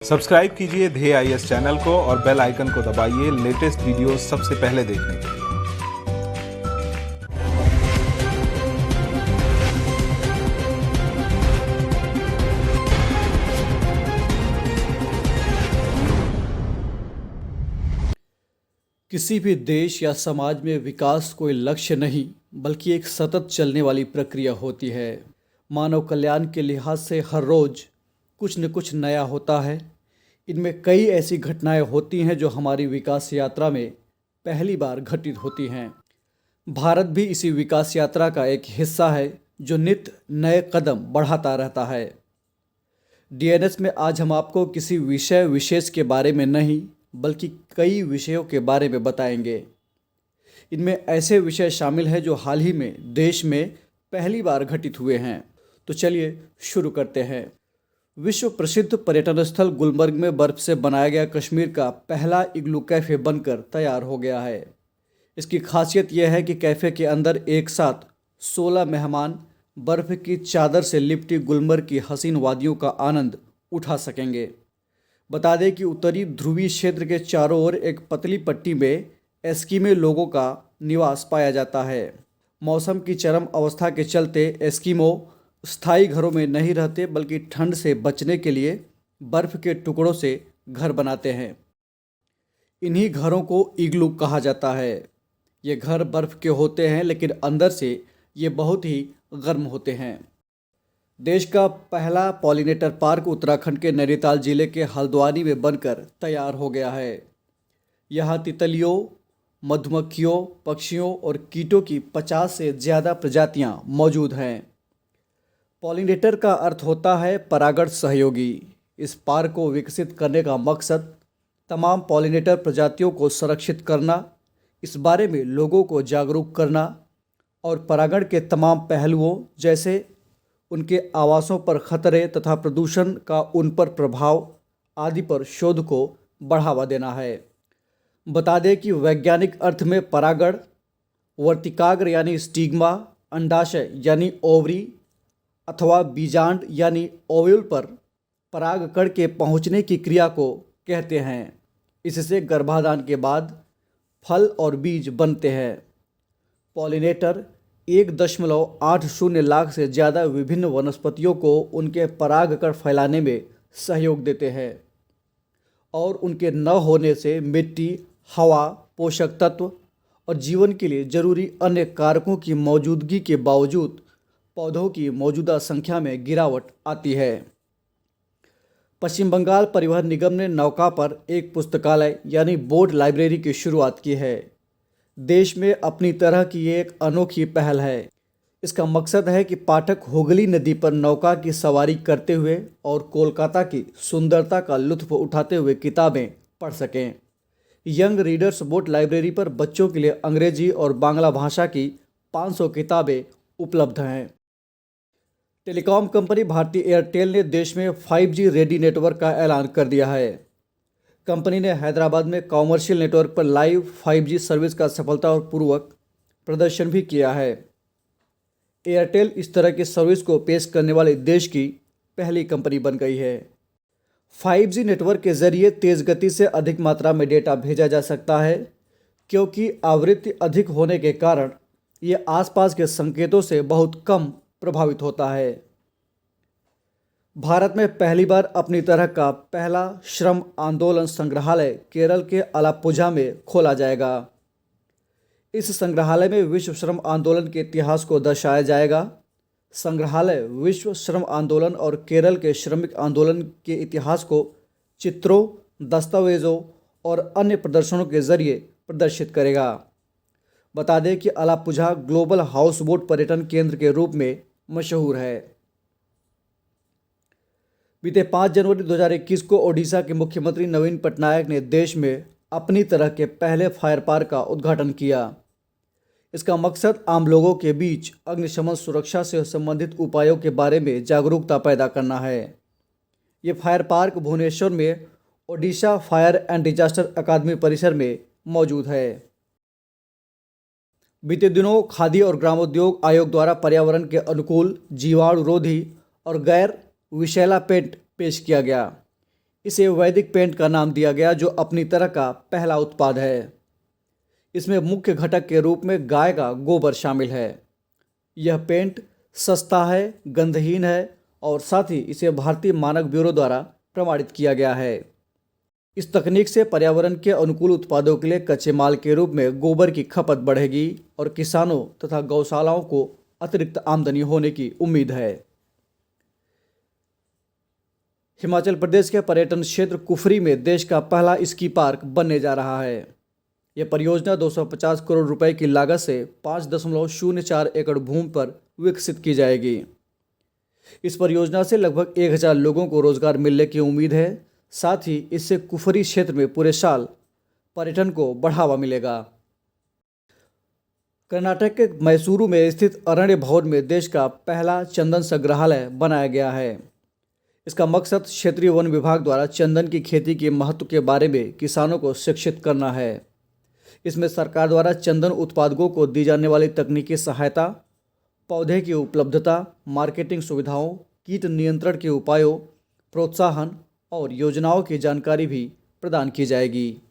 Subscribe कीजिए ध्येय IAS channel को और बेल आइकन को दबाइए लेटेस्ट वीडियो सबसे पहले देखने के लिए। किसी भी देश या समाज में विकास कोई लक्ष्य नहीं बल्कि एक सतत चलने वाली प्रक्रिया होती है। मानव कल्याण के लिहाज से हर रोज़ कुछ न कुछ नया होता है। इनमें कई ऐसी घटनाएं होती हैं जो हमारी विकास यात्रा में पहली बार घटित होती हैं। भारत भी इसी विकास यात्रा का एक हिस्सा है जो नित्य नए कदम बढ़ाता रहता है। डीएनएस में आज हम आपको किसी विषय विशेष के बारे में नहीं बल्कि कई विषयों के बारे में बताएंगे। इनमें ऐसे विषय शामिल हैं जो हाल ही में देश में पहली बार घटित हुए हैं। तो चलिए शुरू करते हैं। विश्व प्रसिद्ध पर्यटन स्थल गुलमर्ग में बर्फ से बनाया गया कश्मीर का पहला इग्लू कैफ़े बनकर तैयार हो गया है। इसकी खासियत यह है कि कैफ़े के अंदर एक साथ 16 मेहमान बर्फ़ की चादर से लिपटी गुलमर्ग की हसीन वादियों का आनंद उठा सकेंगे। बता दें कि उत्तरी ध्रुवीय क्षेत्र के चारों ओर एक पतली पट्टी में एस्किमो लोगों का निवास पाया जाता है। मौसम की चरम अवस्था के चलते एस्किमो स्थायी घरों में नहीं रहते बल्कि ठंड से बचने के लिए बर्फ़ के टुकड़ों से घर बनाते हैं। इन्हीं घरों को इग्लू कहा जाता है। ये घर बर्फ़ के होते हैं लेकिन अंदर से ये बहुत ही गर्म होते हैं। देश का पहला पॉलिनेटर पार्क उत्तराखंड के नैनीताल जिले के हल्द्वानी में बनकर तैयार हो गया है। यहाँ तितलियों, मधुमक्खियों, पक्षियों और कीटों की 50 से ज़्यादा प्रजातियाँ मौजूद हैं। पॉलिनेटर का अर्थ होता है परागण सहयोगी। इस पार्क को विकसित करने का मकसद तमाम पॉलिनेटर प्रजातियों को संरक्षित करना, इस बारे में लोगों को जागरूक करना और परागण के तमाम पहलुओं जैसे उनके आवासों पर खतरे तथा प्रदूषण का उन पर प्रभाव आदि पर शोध को बढ़ावा देना है। बता दें कि वैज्ञानिक अर्थ में परागण वर्तिकाग्र यानी स्टिग्मा, अंडाशय यानी ओवरी अथवा बीजांड यानी ओव्यूल पर परागकण के पहुंचने की क्रिया को कहते हैं। इससे गर्भाधान के बाद फल और बीज बनते हैं। पॉलिनेटर 1.80 लाख से ज़्यादा विभिन्न वनस्पतियों को उनके परागकण फैलाने में सहयोग देते हैं और उनके न होने से मिट्टी, हवा, पोषक तत्व और जीवन के लिए जरूरी अन्य कारकों की मौजूदगी के बावजूद पौधों की मौजूदा संख्या में गिरावट आती है। पश्चिम बंगाल परिवहन निगम ने नौका पर एक पुस्तकालय यानी बोट लाइब्रेरी की शुरुआत की है। देश में अपनी तरह की ये एक अनोखी पहल है। इसका मकसद है कि पाठक हुगली नदी पर नौका की सवारी करते हुए और कोलकाता की सुंदरता का लुत्फ उठाते हुए किताबें पढ़ सकें। यंग रीडर्स बोट लाइब्रेरी पर बच्चों के लिए अंग्रेजी और बांग्ला भाषा की 500 किताबें उपलब्ध हैं। टेलीकॉम कंपनी भारती एयरटेल ने देश में 5G रेडी नेटवर्क का ऐलान कर दिया है। कंपनी ने हैदराबाद में कॉमर्शियल नेटवर्क पर लाइव 5G सर्विस का सफलतापूर्वक प्रदर्शन भी किया है। एयरटेल इस तरह की सर्विस को पेश करने वाले देश की पहली कंपनी बन गई है। 5G नेटवर्क के जरिए तेज़ गति से अधिक मात्रा में डेटा भेजा जा सकता है क्योंकि आवृत्ति अधिक होने के कारण ये आसपास के संकेतों से बहुत कम प्रभावित होता है। भारत में पहली बार अपनी तरह का पहला श्रम आंदोलन संग्रहालय केरल के अलाप्पुझा में खोला जाएगा। इस संग्रहालय में विश्व श्रम आंदोलन के इतिहास को दर्शाया जाएगा। संग्रहालय विश्व श्रम आंदोलन और केरल के श्रमिक आंदोलन के इतिहास को चित्रों, दस्तावेज़ों और अन्य प्रदर्शनों के जरिए प्रदर्शित करेगा। बता दें कि अलाप्पुझा ग्लोबल हाउसबोट पर्यटन केंद्र के रूप में मशहूर है। बीते 5 जनवरी 2021 को ओडिशा के मुख्यमंत्री नवीन पटनायक ने देश में अपनी तरह के पहले फायर पार्क का उद्घाटन किया। इसका मकसद आम लोगों के बीच अग्निशमन सुरक्षा से संबंधित उपायों के बारे में जागरूकता पैदा करना है। ये फायर पार्क भुवनेश्वर में ओडिशा फायर एंड डिजास्टर अकादमी परिसर में मौजूद है। बीते दिनों खादी और ग्रामोद्योग आयोग द्वारा पर्यावरण के अनुकूल, जीवाणुरोधी और गैर विषैला पेंट पेश किया गया। इसे वैदिक पेंट का नाम दिया गया, जो अपनी तरह का पहला उत्पाद है। इसमें मुख्य घटक के रूप में गाय का गोबर शामिल है। यह पेंट सस्ता है, गंधहीन है और साथ ही इसे भारतीय मानक ब्यूरो द्वारा प्रमाणित किया गया है। इस तकनीक से पर्यावरण के अनुकूल उत्पादों के लिए कच्चे माल के रूप में गोबर की खपत बढ़ेगी और किसानों तथा गौशालाओं को अतिरिक्त आमदनी होने की उम्मीद है। हिमाचल प्रदेश के पर्यटन क्षेत्र कुफरी में देश का पहला स्की पार्क बनने जा रहा है। यह परियोजना 250 करोड़ रुपए की लागत से 5.04 एकड़ भूमि पर विकसित की जाएगी। इस परियोजना से लगभग 1000 लोगों को रोजगार मिलने की उम्मीद है। साथ ही इससे कुफरी क्षेत्र में पूरे साल पर्यटन को बढ़ावा मिलेगा। कर्नाटक के मैसूरू में स्थित अरण्य भवन में देश का पहला चंदन संग्रहालय बनाया गया है। इसका मकसद क्षेत्रीय वन विभाग द्वारा चंदन की खेती के महत्व के बारे में किसानों को शिक्षित करना है। इसमें सरकार द्वारा चंदन उत्पादकों को दी जाने वाली तकनीकी सहायता, पौधे की उपलब्धता, मार्केटिंग सुविधाओं, कीट नियंत्रण के उपायों, प्रोत्साहन और योजनाओं की जानकारी भी प्रदान की जाएगी।